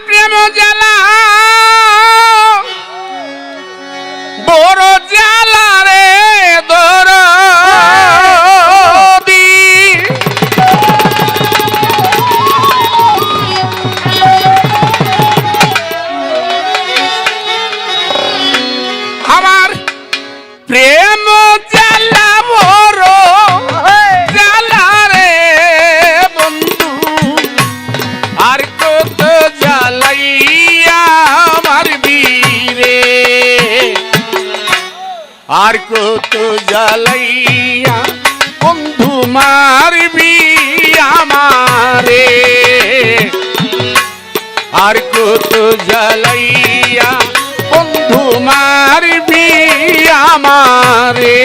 প্রেম জ্বালা বড় জ্বালা রে দরদি আমার প্রেম জ্বালা বড় জ্বালা রে বন্ধু আর কত জ্বালাইয়া আমার বীরে আর কত জ্বালাইয়া বন্ধু মারবি আমারে আর কত জ্বালাইয়া বন্ধু মারবি আমারে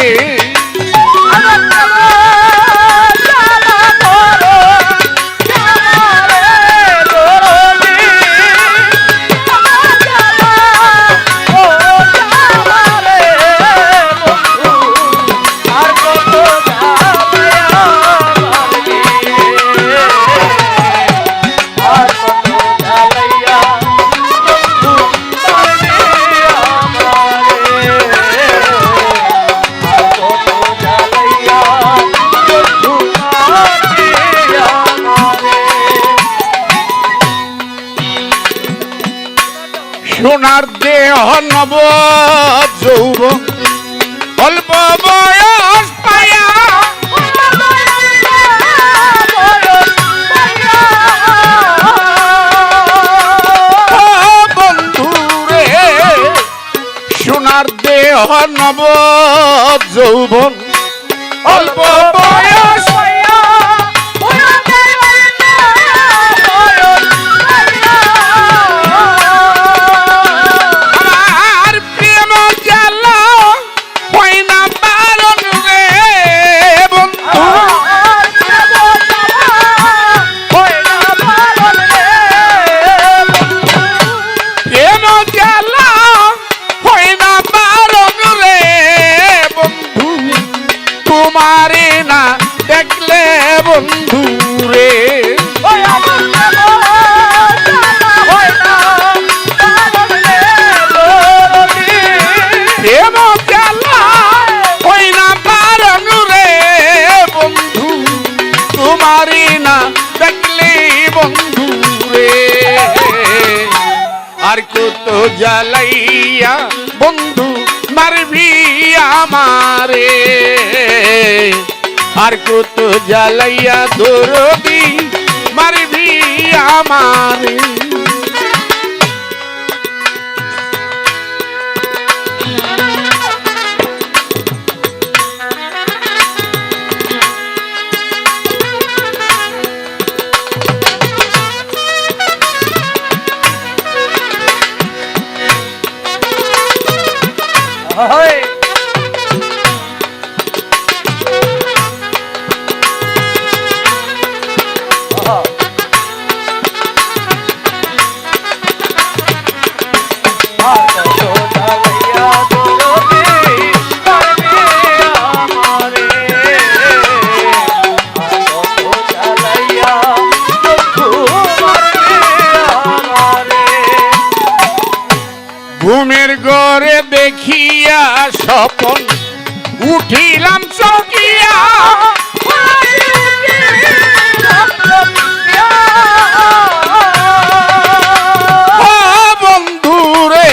সোনার দেহ নব যৌবন অল্প বয়স পায়া বন্ধু রে সোনার দেহ নব যৌবন অল্প বয়স তোমারে না দেখলে বন্ধু রে প্রেম জ্বালা হই না পারন রে বন্ধু তোমারে না দেখলে বন্ধু রে আর কত জ্বালাইয়া বন্ধু মারবি আমারে আর কত জ্বালাইয়া দরদি মারবি আমারে ঘুমের ঘরে দেখিয়া স্বপন উঠিলাম চকিয়া বন্ধু রে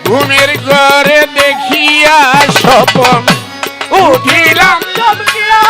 ঘুমের ঘরে দেখিয়া স্বপন উঠিলাম চকিয়া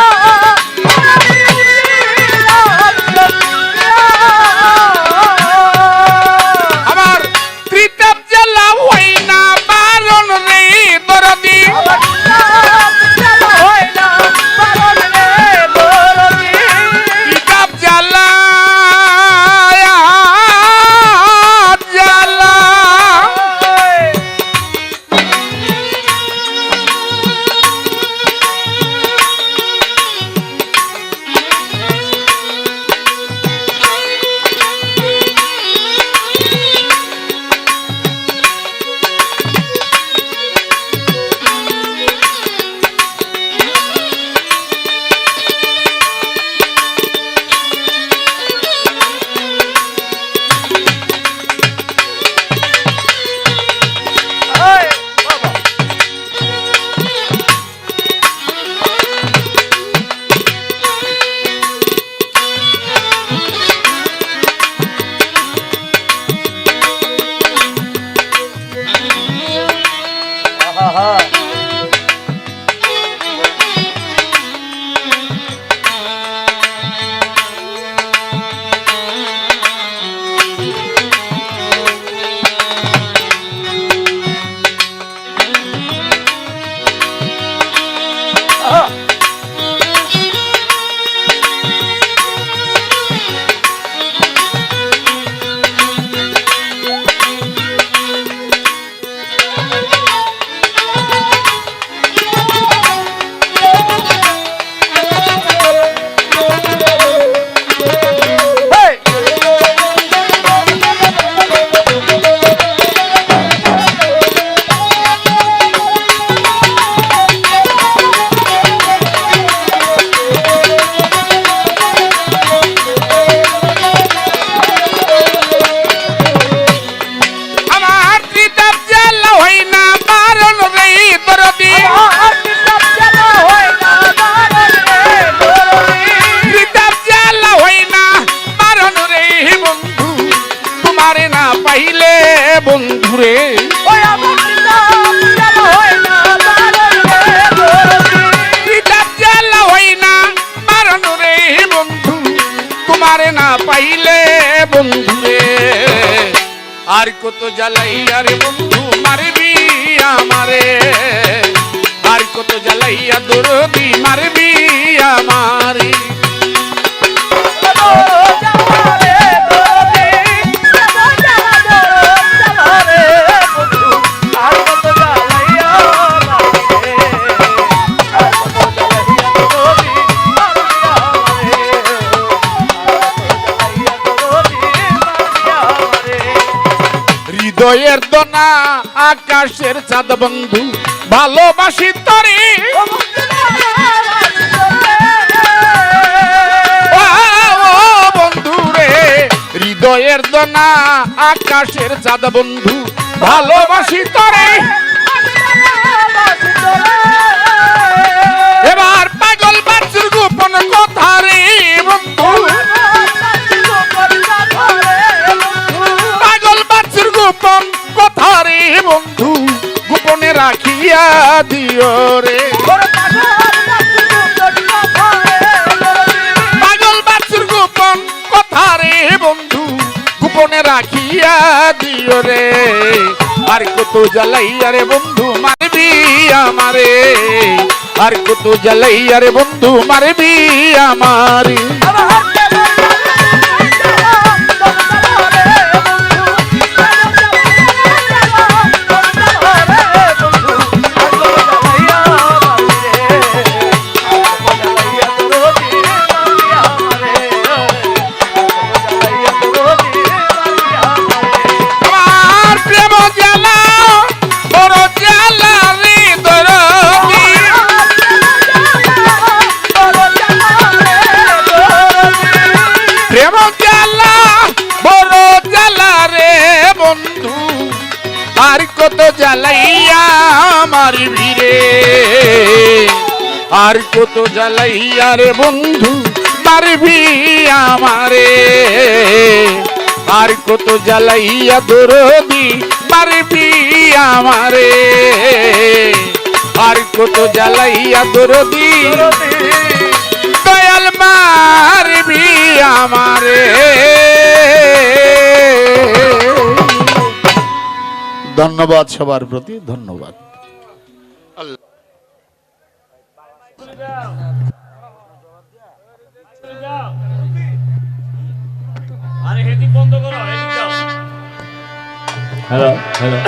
আর কত জ্বালাইয়া রে বন্ধু মারবি আমারে, আর কত জ্বালাইয়া দরদি মারবি আমারে। হৃদয়ের দোনা আকাশের চাঁদ বন্ধু ভালোবাসি তরে, বন্ধু রে হৃদয়ের দোনা আকাশের চাঁদ বন্ধু ভালোবাসি তরে। এবার পাগল বাচ্চুর গোপন কথা রে বন্ধু, পাগল বাচ্চুর গোপন কথা রে বন্ধু গোপনে রাখিয়া দিও রে। পাগল বাচ্চুর গোপন কথা রে বন্ধু গোপনে রাখিয়া দিও রে। আর কত জ্বালাইয়া রে বন্ধু মারবি আমারে, আর কত জ্বালাইয়া রে বন্ধু মারবি আমারে। আর কত জ্বালাইয়া মারবি রে, আর কত জ্বালাইয়া রে বন্ধু মারবি আমারে, আর কত জ্বালাইয়া দরদি মারবি আমারে, আর কত জ্বালাইয়া দরদি দয়াল মারবি আমারে। ধন্যবাদ সবার প্রতি, ধন্যবাদ। হ্যালো হ্যালো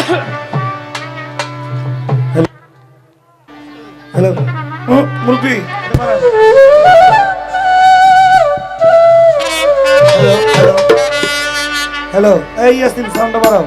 হ্যালো মুরব্বি, হ্যালো এই ইয়াসিন সাউন্ড বাড়াও।